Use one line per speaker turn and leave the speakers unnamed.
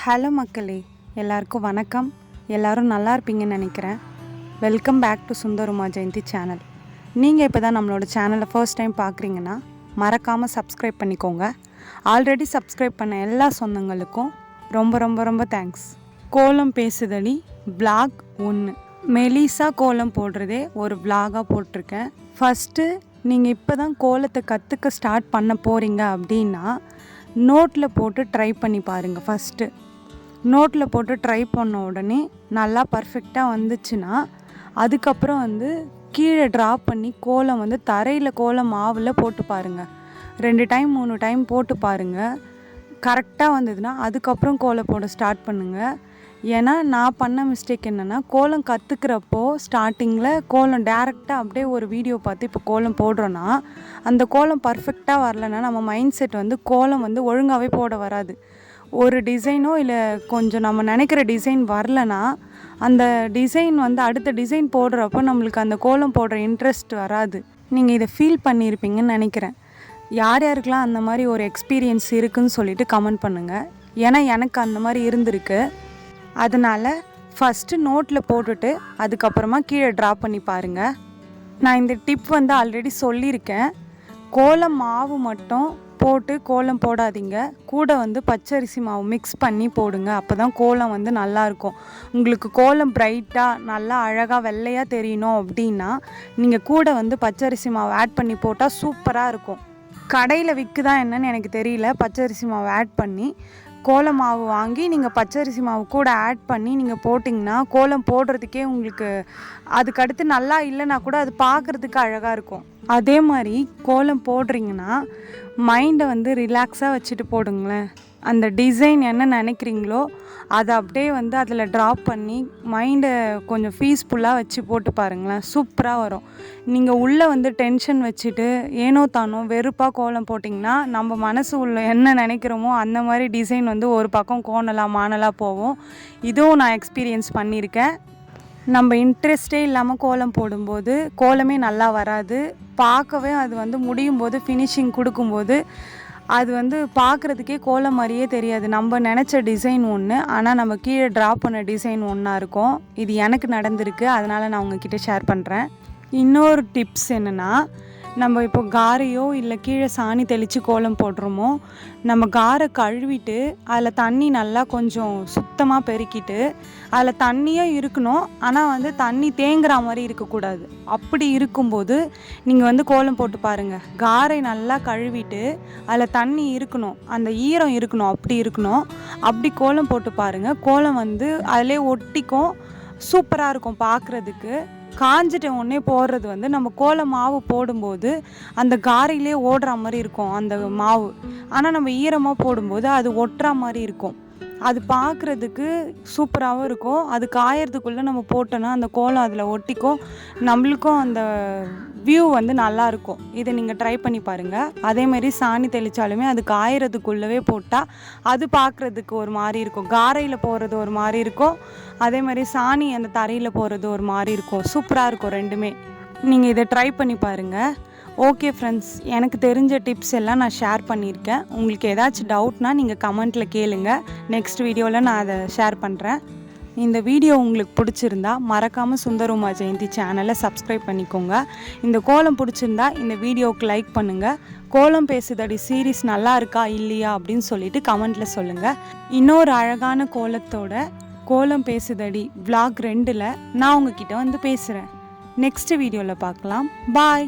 Hello மக்களே, எல்லாருக்கும் வணக்கம். எல்லோரும் நல்லா இருப்பீங்கன்னு நினைக்கிறேன். Welcome back to Sundar Uma Jayanthi channel. நீங்கள் இப்போ தான் நம்மளோட சேனலை ஃபர்ஸ்ட் டைம் பார்க்குறீங்கன்னா மறக்காமல் சப்ஸ்கிரைப் பண்ணிக்கோங்க. ஆல்ரெடி சப்ஸ்கிரைப் பண்ண எல்லா சொந்தங்களுக்கும் ரொம்ப ரொம்ப ரொம்ப தேங்க்ஸ். கோலம் பேசுதடி விளாக் 1 மெலிசா கோலம் போடுறதே ஒரு விளாகாக போட்டிருக்கேன். ஃபஸ்ட்டு நீங்கள் இப்போ தான் கோலத்தை கற்றுக்க ஸ்டார்ட் பண்ண போகிறீங்க அப்படின்னா நோட்டில் போட்டு ட்ரை பண்ணி பாருங்கள். ஃபஸ்ட்டு நோட்டில் போட்டு ட்ரை பண்ண உடனே நல்லா பர்ஃபெக்டாக வந்துச்சுன்னா அதுக்கப்புறம் கீழே ட்ரா பண்ணி கோலம் தரையில் கோலம் மாவில் போட்டு பாருங்கள். 2 டைம் 3 டைம் போட்டு பாருங்கள். கரெக்டாக வந்ததுன்னா அதுக்கப்புறம் கோலம் போட ஸ்டார்ட் பண்ணுங்கள். ஏன்னா நான் பண்ண மிஸ்டேக் என்னென்னா, கோலம் கற்றுக்கிறப்போ ஸ்டார்டிங்கில் கோலம் டேரெக்டாக அப்படியே ஒரு வீடியோ பார்த்து இப்போ கோலம் போடுறோன்னா அந்த கோலம் பர்ஃபெக்டாக வரலன்னா நம்ம மைண்ட் செட் கோலம் ஒழுங்காகவே போட வராது. ஒரு டிசைனோ இல்லை கொஞ்சம் நம்ம நினைக்கிற டிசைன் வரலனா அந்த டிசைன் அடுத்த டிசைன் போடுறப்போ நம்மளுக்கு அந்த கோலம் போடுற இன்ட்ரெஸ்ட் வராது. நீங்கள் இதை ஃபீல் பண்ணியிருப்பீங்கன்னு நினைக்கிறேன். யார் யாருக்கெல்லாம் அந்த மாதிரி ஒரு எக்ஸ்பீரியன்ஸ் இருக்குதுன்னு சொல்லிவிட்டு கமெண்ட் பண்ணுங்கள். ஏன்னா எனக்கு அந்த மாதிரி இருந்திருக்கு. அதனால் ஃபஸ்ட்டு நோட்டில் போட்டுட்டு அதுக்கப்புறமா கீழே ட்ரா பண்ணி பாருங்கள். நான் இந்த டிப் ஆல்ரெடி சொல்லியிருக்கேன். கோலம் மாவு மட்டும் போட்டு கோலம் போடாதீங்க, கூட பச்சரிசி மாவு மிக்ஸ் பண்ணி போடுங்க. அப்போ தான் கோலம் நல்லாயிருக்கும். உங்களுக்கு கோலம் பிரைட்டாக நல்லா அழகாக வெள்ளையாக தெரியணும் அப்படின்னா நீங்கள் கூட பச்சரிசி மாவு ஆட் பண்ணி போட்டால் சூப்பராக இருக்கும். கடையில் விற்குதா என்னன்னு எனக்கு தெரியல. பச்சரிசி மாவு ஆட் பண்ணி கோலம் மாவு வாங்கி நீங்கள் பச்சரிசி மாவு கூட ஆட் பண்ணி நீங்கள் போட்டிங்கன்னா கோலம் போடுறதுக்கே உங்களுக்கு அதுக்கடுத்து நல்லா இல்லைனா கூட அது பார்க்குறதுக்கு அழகாக இருக்கும். அதே மாதிரி கோலம் போடுறீங்கன்னா மைண்டை ரிலாக்ஸாக வச்சுட்டு போடுங்களேன். அந்த டிசைன் என்ன நினைக்கிறீங்களோ அதை அப்படியே அதில் ட்ராப் பண்ணி மைண்டை கொஞ்சம் பீஸ்ஃபுல்லாக வச்சு போட்டு பாருங்களேன், சூப்பராக வரும். நீங்கள் உள்ளே டென்ஷன் வச்சுட்டு ஏனோ தானோ வெறுப்பாக கோலம் போட்டிங்கன்னா நம்ம மனசு உள்ள என்ன நினைக்கிறோமோ அந்த மாதிரி டிசைன் ஒரு பக்கம் கோணலாக மானலாக போகும். இதுவும் நான் எக்ஸ்பீரியன்ஸ் பண்ணியிருக்கேன். நம்ம இன்ட்ரெஸ்டே இல்லாமல் கோலம் போடும்போது கோலமே நல்லா வராது. பார்க்கவே அது முடியும் போது ஃபினிஷிங் கொடுக்கும்போது அது பார்க்குறதுக்கே கோலம் மாதிரியே தெரியாது. நம்ம நினச்ச டிசைன் ஒன்று, ஆனால் நம்ம கீழே ட்ரா பண்ண டிசைன் ஒன்றா இருக்கும். இது எனக்கு நடந்திருக்கு, அதனால் நான் உங்ககிட்ட ஷேர் பண்ணுறேன். இன்னொரு டிப்ஸ் என்னென்னா, நம்ம இப்போ காரையோ இல்லை கீழே சாணி தெளித்து கோலம் போடுறோமோ, நம்ம காரை கழுவிட்டு அதில் தண்ணி நல்லா கொஞ்சம் சுத்தமாக பெருக்கிட்டு அதில் தண்ணியும் இருக்கணும், ஆனால் தண்ணி தேங்குற மாதிரி இருக்கக்கூடாது. அப்படி இருக்கும்போது நீங்கள் கோலம் போட்டு பாருங்கள். காரை நல்லா கழுவிட்டு அதில் தண்ணி இருக்கணும், அந்த ஈரம் இருக்கணும், அப்படி இருக்கணும். அப்படி கோலம் போட்டு பாருங்கள். கோலம் அதிலே ஒட்டிக்கும், சூப்பராக இருக்கும் பார்க்குறதுக்கு. காஞ்சிட்ட உடனே போடுறது நம்ம கோலம் மாவு போடும்போது அந்த காரையிலே ஓடுற மாதிரி இருக்கும் அந்த மாவு. ஆனால் நம்ம ஈரமாக போடும்போது அது ஒட்டுற மாதிரி இருக்கும். அது பார்க்குறதுக்கு சூப்பராகவும் இருக்கும். அது காயறதுக்குள்ளே நம்ம போட்டோன்னா அந்த கோலம் அதில் ஒட்டிக்கும், நம்மளுக்கும் அந்த வியூ நல்லாயிருக்கும். இதை நீங்கள் ட்ரை பண்ணி பாருங்கள். அதேமாரி சாணி தெளித்தாலுமே அது காயறதுக்குள்ளவே போட்டால் அது பார்க்குறதுக்கு ஒரு மாதிரி இருக்கும். காரையில் போடுறது ஒரு மாதிரி இருக்கும், அதே மாதிரி சாணி அந்த தரையில் போடுறது ஒரு மாதிரி இருக்கும். சூப்பராக இருக்கும் ரெண்டுமே. நீங்கள் இதை ட்ரை பண்ணி பாருங்கள். ஓகே ஃப்ரெண்ட்ஸ், எனக்கு தெரிஞ்ச டிப்ஸ் எல்லாம் நான் ஷேர் பண்ணியிருக்கேன். உங்களுக்கு ஏதாச்சும் டவுட்னா நீங்கள் கமெண்ட்டில் கேளுங்க. நெக்ஸ்ட் வீடியோவில் நான் அதை ஷேர் பண்ணுறேன். இந்த வீடியோ உங்களுக்கு பிடிச்சிருந்தா மறக்காமல் சுந்தர் உமா ஜெயந்தி சேனலை சப்ஸ்கிரைப் பண்ணிக்கோங்க. இந்த கோலம் பிடிச்சிருந்தா இந்த வீடியோவுக்கு லைக் பண்ணுங்கள். கோலம் பேசுதடி சீரீஸ் நல்லா இருக்கா இல்லையா அப்படின்னு சொல்லிட்டு கமெண்ட்டில் சொல்லுங்கள். இன்னொரு அழகான கோலத்தோட கோலம் பேசுதடி விளாக் 2ல் நான் உங்ககிட்ட பேசுகிறேன். நெக்ஸ்ட் வீடியோவில் பார்க்கலாம். பாய்.